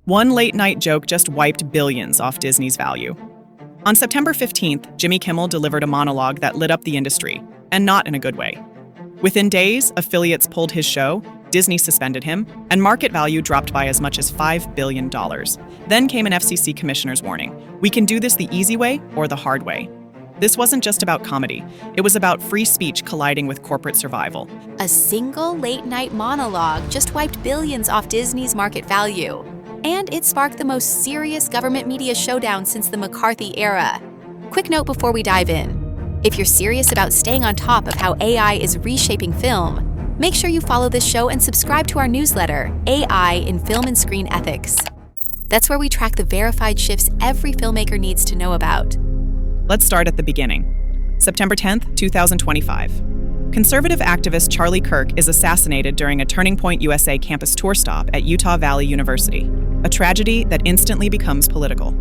One late-night joke just wiped billions off Disney's value. On September 15th, Jimmy Kimmel delivered a monologue that lit up the industry, and not in a good way. Within days, affiliates pulled his show, Disney suspended him, and market value dropped by as much as $5 billion. Then came an FCC Commissioner's warning. We can do this the easy way or the hard way. This wasn't just about comedy. It was about free speech colliding with corporate survival. A single late-night monologue just wiped billions off Disney's market value. And it sparked the most serious government media showdown since the McCarthy era. Quick note before we dive in. If you're serious about staying on top of how AI is reshaping film, make sure you follow this show and subscribe to our newsletter, AI in Film and Screen Ethics. That's where we track the verified shifts every filmmaker needs to know about. Let's start at the beginning. September 10th, 2025. Conservative activist Charlie Kirk is assassinated during a Turning Point USA campus tour stop at Utah Valley University, a tragedy that instantly becomes political.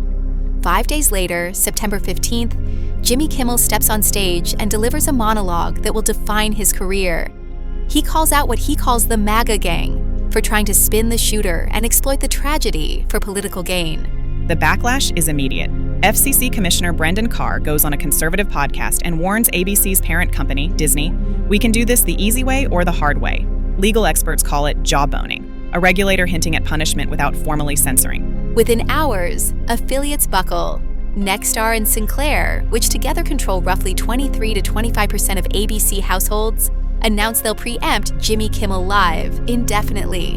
5 days later, September 15th, Jimmy Kimmel steps on stage and delivers a monologue that will define his career. He calls out what he calls the MAGA gang for trying to spin the shooter and exploit the tragedy for political gain. The backlash is immediate. FCC Commissioner Brendan Carr goes on a conservative podcast and warns ABC's parent company, Disney, we can do this the easy way or the hard way. Legal experts call it jawboning, a regulator hinting at punishment without formally censoring. Within hours, affiliates buckle. Nexstar and Sinclair, which together control roughly 23 to 25% of ABC households, announce they'll preempt Jimmy Kimmel Live indefinitely.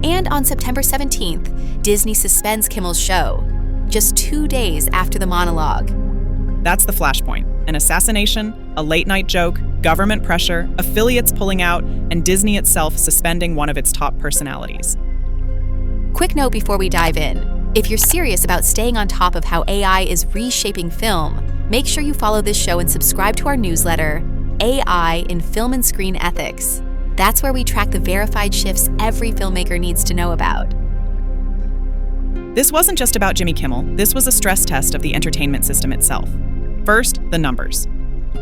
And on September 17th, Disney suspends Kimmel's show, just 2 days after the monologue. That's the flashpoint. An assassination, a late-night joke, government pressure, affiliates pulling out, and Disney itself suspending one of its top personalities. Quick note before we dive in. If you're serious about staying on top of how AI is reshaping film, make sure you follow this show and subscribe to our newsletter, AI in Film and Screen Ethics. That's where we track the verified shifts every filmmaker needs to know about. This wasn't just about Jimmy Kimmel, this was a stress test of the entertainment system itself. First, the numbers.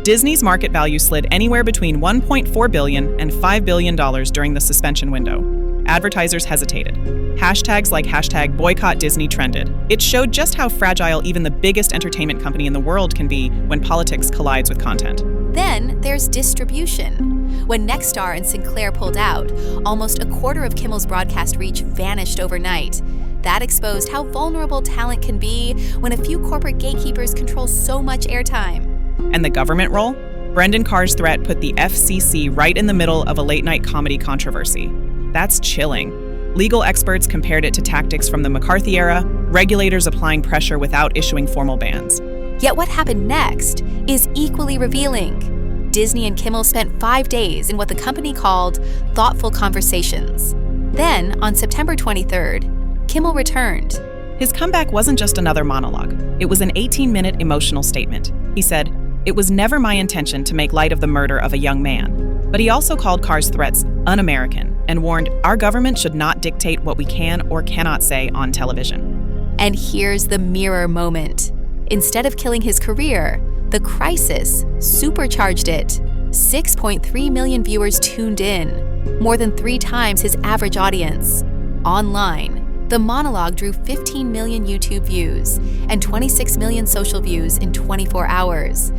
Disney's market value slid anywhere between $1.4 billion and $5 billion during the suspension window. Advertisers hesitated. Hashtags like #BoycottDisney trended. It showed just how fragile even the biggest entertainment company in the world can be when politics collides with content. Then there's distribution. When Nexstar and Sinclair pulled out, almost a quarter of Kimmel's broadcast reach vanished overnight. That exposed how vulnerable talent can be when a few corporate gatekeepers control so much airtime. And the government role? Brendan Carr's threat put the FCC right in the middle of a late-night comedy controversy. That's chilling. Legal experts compared it to tactics from the McCarthy era, regulators applying pressure without issuing formal bans. Yet what happened next is equally revealing. Disney and Kimmel spent 5 days in what the company called thoughtful conversations. Then, on September 23rd, Kimmel returned. His comeback wasn't just another monologue. It was an 18-minute emotional statement. He said, "It was never my intention to make light of the murder of a young man." But he also called Carr's threats un-American and warned our government should not dictate what we can or cannot say on television. And here's the mirror moment. Instead of killing his career, the crisis supercharged it. 6.3 million viewers tuned in, more than 3 times his average audience. Online, the monologue drew 15 million YouTube views and 26 million social views in 24 hours.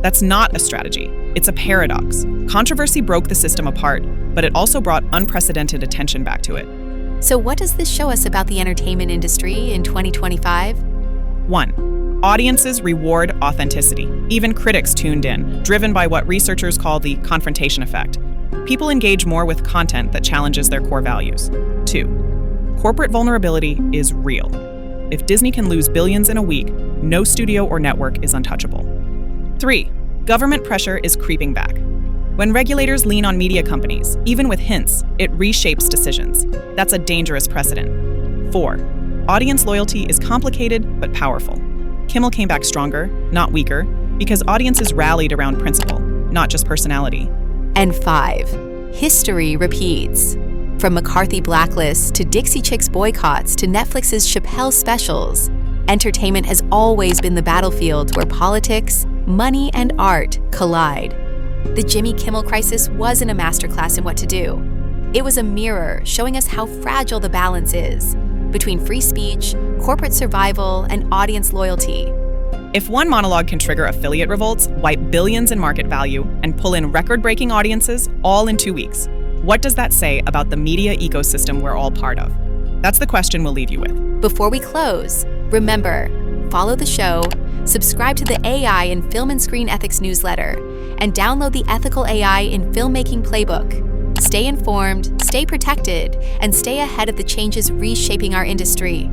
That's not a strategy. It's a paradox. Controversy broke the system apart, but it also brought unprecedented attention back to it. So what does this show us about the entertainment industry in 2025? 1. Audiences reward authenticity. Even critics tuned in, driven by what researchers call the confrontation effect. People engage more with content that challenges their core values. 2. Corporate vulnerability is real. If Disney can lose billions in a week, no studio or network is untouchable. 3. Government pressure is creeping back. When regulators lean on media companies, even with hints, it reshapes decisions. That's a dangerous precedent. 4. Audience loyalty is complicated but powerful. Kimmel came back stronger, not weaker, because audiences rallied around principle, not just personality. And 5. History repeats. From McCarthy blacklists to Dixie Chicks boycotts to Netflix's Chappelle specials, entertainment has always been the battlefield where politics, money, and art collide. The Jimmy Kimmel crisis wasn't a masterclass in what to do. It was a mirror showing us how fragile the balance is. between free speech, corporate survival, and audience loyalty. If one monologue can trigger affiliate revolts, wipe billions in market value, and pull in record-breaking audiences all in 2 weeks, what does that say about the media ecosystem we're all part of? That's the question we'll leave you with. Before we close, remember, follow the show, subscribe to the AI in Film and Screen Ethics newsletter, and download the Ethical AI in Filmmaking Playbook. Stay informed, stay protected, and stay ahead of the changes reshaping our industry.